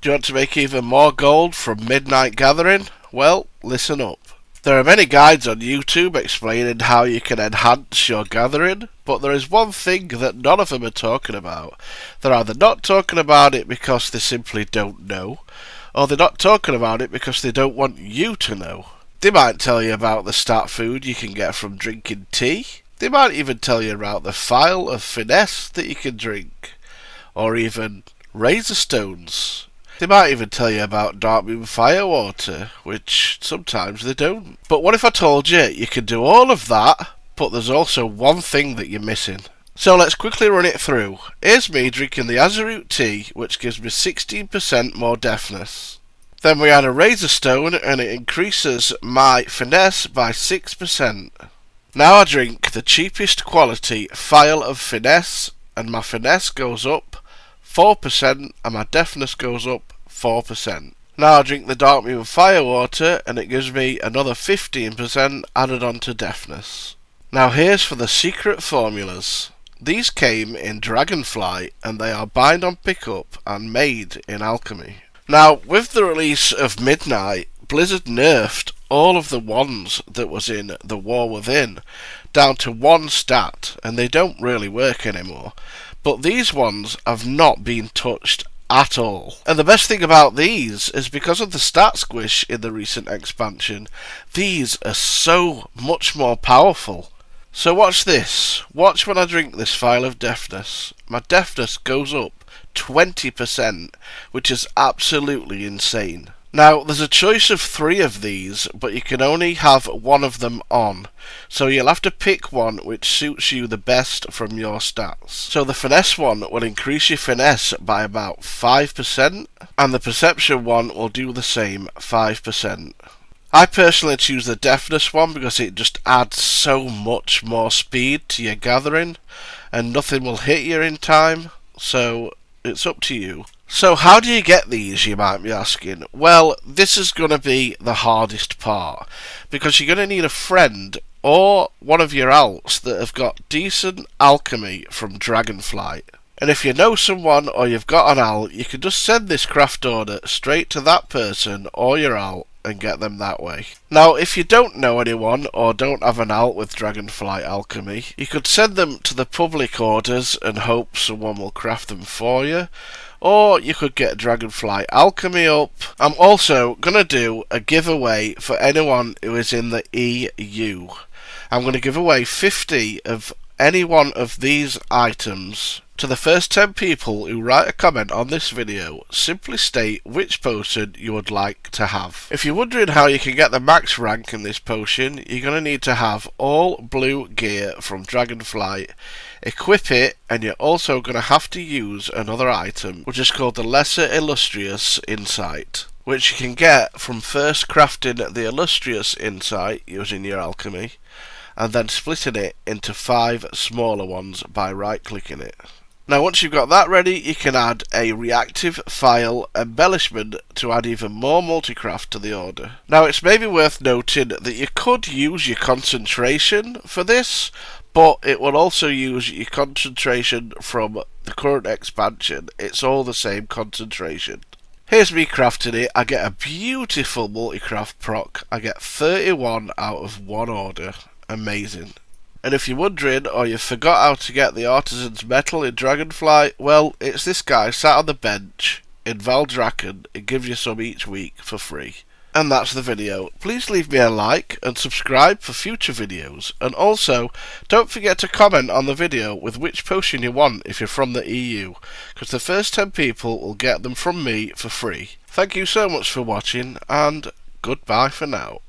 Do you want to make even more gold from midnight gathering? Well, listen up. There are many guides on YouTube explaining how you can enhance your gathering, but there is one thing that none of them are talking about. They're either not talking about it because they simply don't know, or they're not talking about it because they don't want you to know. They might tell you about the stat food you can get from drinking tea. They might even tell you about the phial of finesse that you can drink, or even razor stones. They might even tell you about dark moon firewater, which sometimes they don't. But what if I told you you can do all of that, but there's also one thing that you're missing? So let's quickly run it through. Here's me drinking the Azurite tea, which gives me 16% more deafness. Then we add a razor stone and it increases my finesse by 6%. Now I drink the cheapest quality phial of finesse and my finesse goes up 4% and my deafness goes up 4%. Now I drink the dark moon firewater and it gives me another 15% added on to deafness. Now here's for the secret formulas. These came in Dragonflight and they are bind on pickup and made in alchemy. Now with the release of Midnight, Blizzard nerfed all of the ones that was in the War Within down to one stat and they don't really work anymore. But these ones have not been touched at all. And the best thing about these is because of the stat squish in the recent expansion, these are so much more powerful. So watch this. Watch when I drink this phial of deafness. My deafness goes up 20%, which is absolutely insane. Now, there's a choice of 3 of these, but you can only have one of them on. So you'll have to pick one which suits you the best from your stats. So the finesse one will increase your finesse by about 5%, and the perception one will do the same, 5%. I personally choose the deafness one because it just adds so much more speed to your gathering, and nothing will hit you in time, so it's up to you. So how do you get these, you might be asking? Well, this is going to be the hardest part, because you're going to need a friend or one of your alts that have got decent alchemy from Dragonflight. And if you know someone or you've got an alt, you can just send this craft order straight to that person or your alt and get them that way. Now, if you don't know anyone or don't have an alt with Dragonflight alchemy, you could send them to the public orders and hope someone will craft them for you. Or you could get Dragonflight alchemy up. I'm also going to do a giveaway for anyone who is in the EU. I'm going to give away 50 of any one of these items to the first 10 people who write a comment on this video. Simply state which potion you would like to have. If you're wondering how you can get the max rank in this potion, you're going to need to have all blue gear from Dragonflight, equip it, and you're also going to have to use another item which is called the Lesser Illustrious Insight, which you can get from first crafting the Illustrious Insight using your alchemy and then splitting it into 5 smaller ones by right clicking it. Now once you've got that ready, you can add a reactive phial embellishment to add even more multicraft to the order. Now it's maybe worth noting that you could use your concentration for this, but it will also use your concentration from the current expansion. It's all the same concentration. Here's me crafting it. I get a beautiful multicraft proc. I get 31 out of 1 order. Amazing. And if you're wondering or you forgot how to get the Artisan's Metal in Dragonflight, well, it's this guy sat on the bench in Valdrakken. It gives you some each week for free. And that's the video. Please leave me a like and subscribe for future videos. And also, don't forget to comment on the video with which potion you want if you're from the EU, because the first 10 people will get them from me for free. Thank you so much for watching, and goodbye for now.